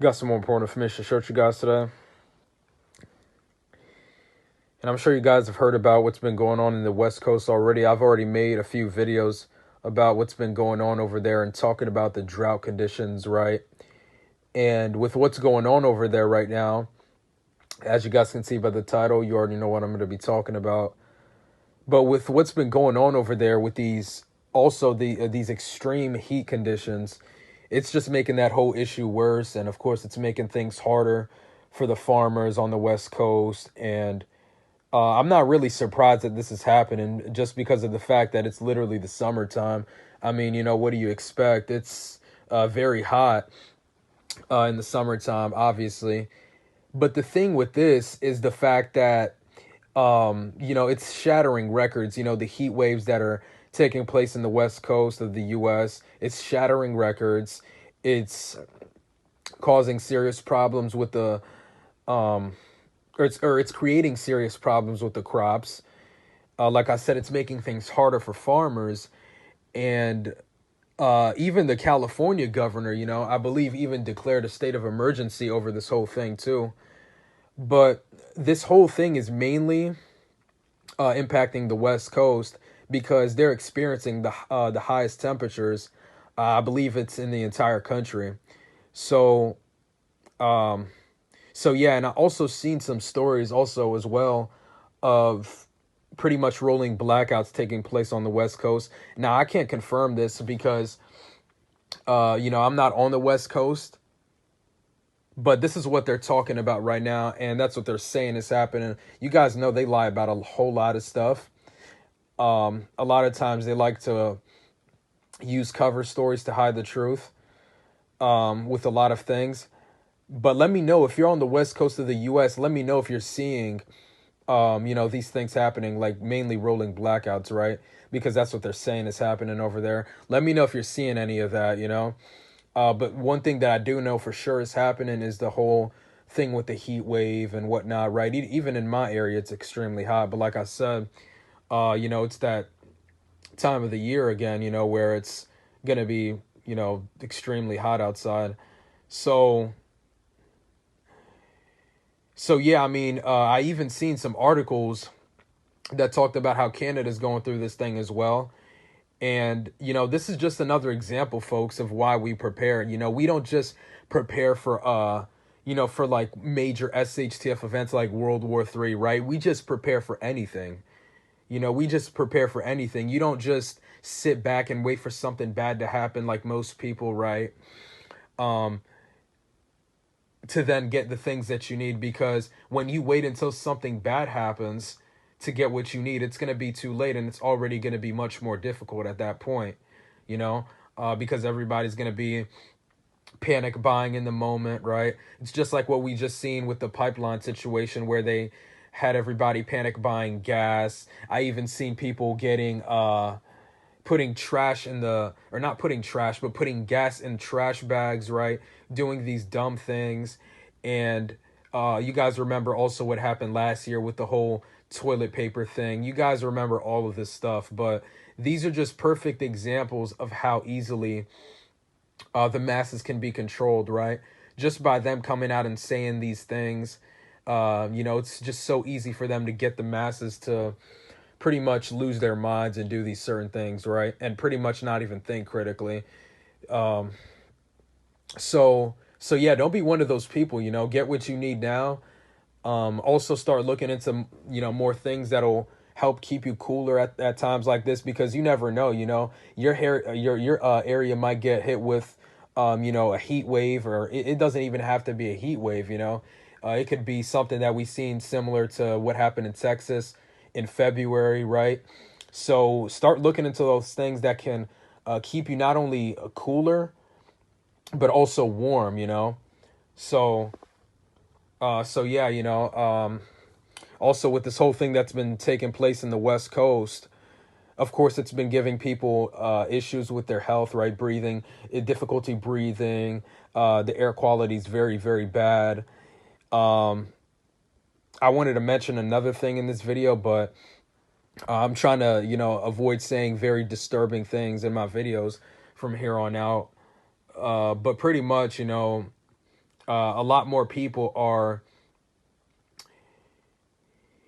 Got some more important information to share with you guys today. And I'm sure you guys have heard about what's been going on in the West Coast already. I've already made a few videos about what's been going on over there and talking about the drought conditions, right? And with what's going on over there right now, as you guys can see by the title, you already know what I'm going to be talking about. But with what's been going on over there with these these extreme heat conditions, it's just making that whole issue worse. And of course, it's making things harder for the farmers on the West Coast. And I'm not really surprised that this is happening just because of the fact that it's literally the summertime. I mean, what do you expect? It's very hot in the summertime, obviously. But the thing with this is the fact that, it's shattering records. The heat waves that are taking place in the West Coast of the U.S., it's shattering records. It's causing serious problems with the, it's creating serious problems with the crops. Like I said, it's making things harder for farmers. And even the California governor, I believe even declared a state of emergency over this whole thing too. But this whole thing is mainly impacting the West Coast because they're experiencing the highest temperatures. I believe it's in the entire country. So, um, so yeah, and I also seen some stories also as well of pretty much rolling blackouts taking place on the West Coast. Now I can't confirm this because I'm not on the West Coast, but this is what they're talking about right now, and that's what they're saying is happening. You guys know they lie about a whole lot of stuff. A lot of times they like to use cover stories to hide the truth with a lot of things. But let me know if you're on the West Coast of the U.S. Let me know if you're seeing, these things happening, like mainly rolling blackouts, right? Because that's what they're saying is happening over there. Let me know if you're seeing any of that. But one thing that I do know for sure is happening is the whole thing with the heat wave and whatnot, right? Even in my area, it's extremely hot. But like I said, it's that time of the year again, where it's going to be, extremely hot outside. So, so yeah, I mean, I even seen some articles that talked about how Canada's going through this thing as well. And, this is just another example, folks, of why we prepare. We don't just prepare for, for like major SHTF events like World War III, right? We just prepare for anything. We just prepare for anything. You don't just sit back and wait for something bad to happen like most people, right? Um, to then get the things that you need, because when you wait until something bad happens to get what you need, it's going to be too late, and it's already going to be much more difficult at that point, because everybody's going to be panic buying in the moment, right? It's just like what we just seen with the pipeline situation where they had everybody panic buying gas. I even seen people getting putting trash in the, or not putting trash, but putting gas in trash bags, right? Doing these dumb things. And you guys remember also what happened last year with the whole toilet paper thing. You guys remember all of this stuff, but these are just perfect examples of how easily the masses can be controlled, right? Just by them coming out and saying these things. It's just so easy for them to get the masses to pretty much lose their minds and do these certain things, right? And pretty much not even think critically. Um, so yeah, don't be one of those people. Get what you need now. Also start looking into more things that'll help keep you cooler at times like this, because you never know. Your hair your area might get hit with a heat wave, or it doesn't even have to be a heat wave. It could be something that we've seen similar to what happened in Texas in February, right? So start looking into those things that can keep you not only cooler but also warm. So so yeah, also with this whole thing that's been taking place in the West Coast, of course, it's been giving people issues with their health, right? Breathing, difficulty breathing. The air quality is very, very bad. Um, I wanted to mention another thing in this video, but I'm trying to, avoid saying very disturbing things in my videos from here on out. But pretty much, A lot more people are,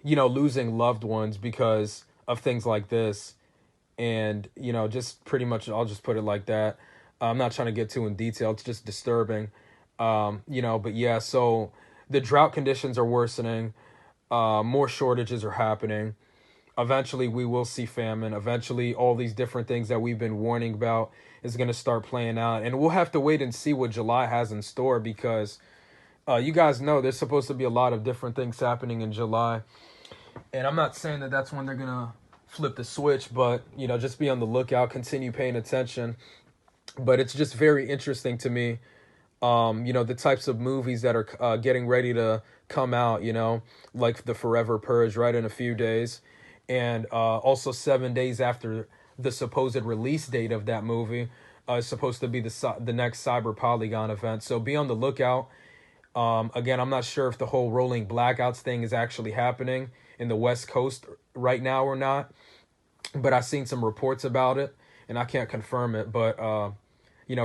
losing loved ones because of things like this. And, just pretty much, I'll just put it like that. I'm not trying to get too in detail. It's just disturbing. But yeah, so the drought conditions are worsening. More shortages are happening. Eventually, we will see famine. Eventually, all these different things that we've been warning about is going to start playing out. And we'll have to wait and see what July has in store, because you guys know there's supposed to be a lot of different things happening in July. And I'm not saying that that's when they're going to flip the switch, but, just be on the lookout, continue paying attention. But it's just very interesting to me, the types of movies that are getting ready to come out, like The Forever Purge right in a few days. And also 7 days after the supposed release date of that movie is supposed to be the next Cyber Polygon event. So be on the lookout. Again, I'm not sure if the whole rolling blackouts thing is actually happening in the West Coast right now or not, but I've seen some reports about it, and I can't confirm it. But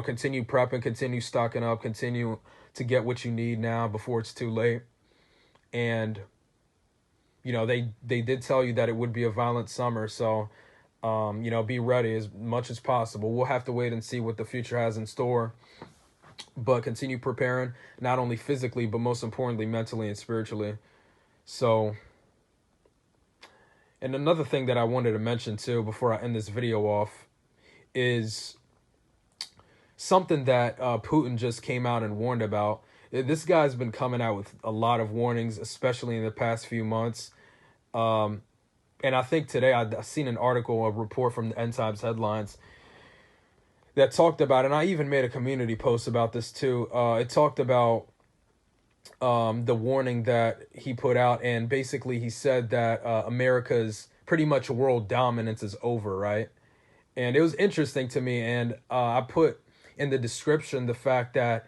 continue prepping, continue stocking up, continue to get what you need now before it's too late. And they did tell you that it would be a violent summer, so be ready as much as possible. We'll have to wait and see what the future has in store, but continue preparing, not only physically, but most importantly, mentally and spiritually. So, and another thing that I wanted to mention too before I end this video off is something that Putin just came out and warned about. This guy's been coming out with a lot of warnings, especially in the past few months. And I think today I seen an article, a report from the End Times Headlines that talked about, and I even made a community post about this too. It talked about the warning that he put out, and basically he said that America's pretty much world dominance is over, right? And it was interesting to me, and I put in the description the fact that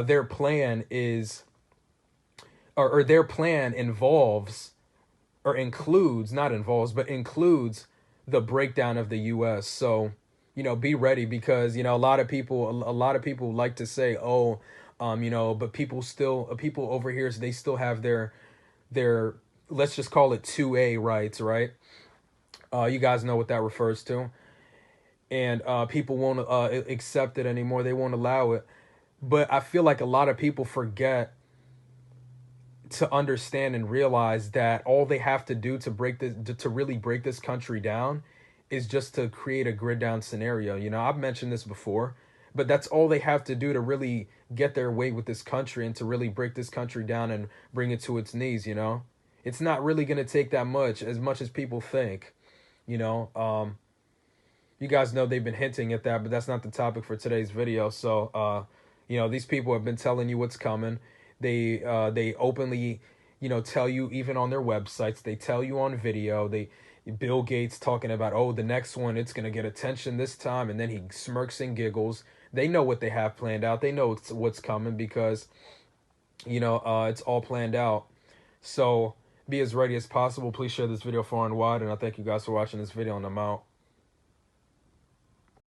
their plan is, or their plan involves, or includes, not involves, but includes the breakdown of the U.S. So, be ready, because, a lot of people like to say, oh, but people over here, they still have their, let's just call it 2A rights, right? You guys know what that refers to. And people won't accept it anymore. They won't allow it. But I feel like a lot of people forget to understand and realize that all they have to do to really break this country down is just to create a grid down scenario. I've mentioned this before, but that's all they have to do to really get their way with this country and to really break this country down and bring it to its knees. It's not really going to take that much as people think. You guys know they've been hinting at that, but that's not the topic for today's video. So, these people have been telling you what's coming. They openly, tell you even on their websites. They tell you on video. Bill Gates talking about, oh, the next one, it's going to get attention this time. And then he smirks and giggles. They know what they have planned out. They know what's coming because, it's all planned out. So be as ready as possible. Please share this video far and wide. And I thank you guys for watching this video, and I'm out.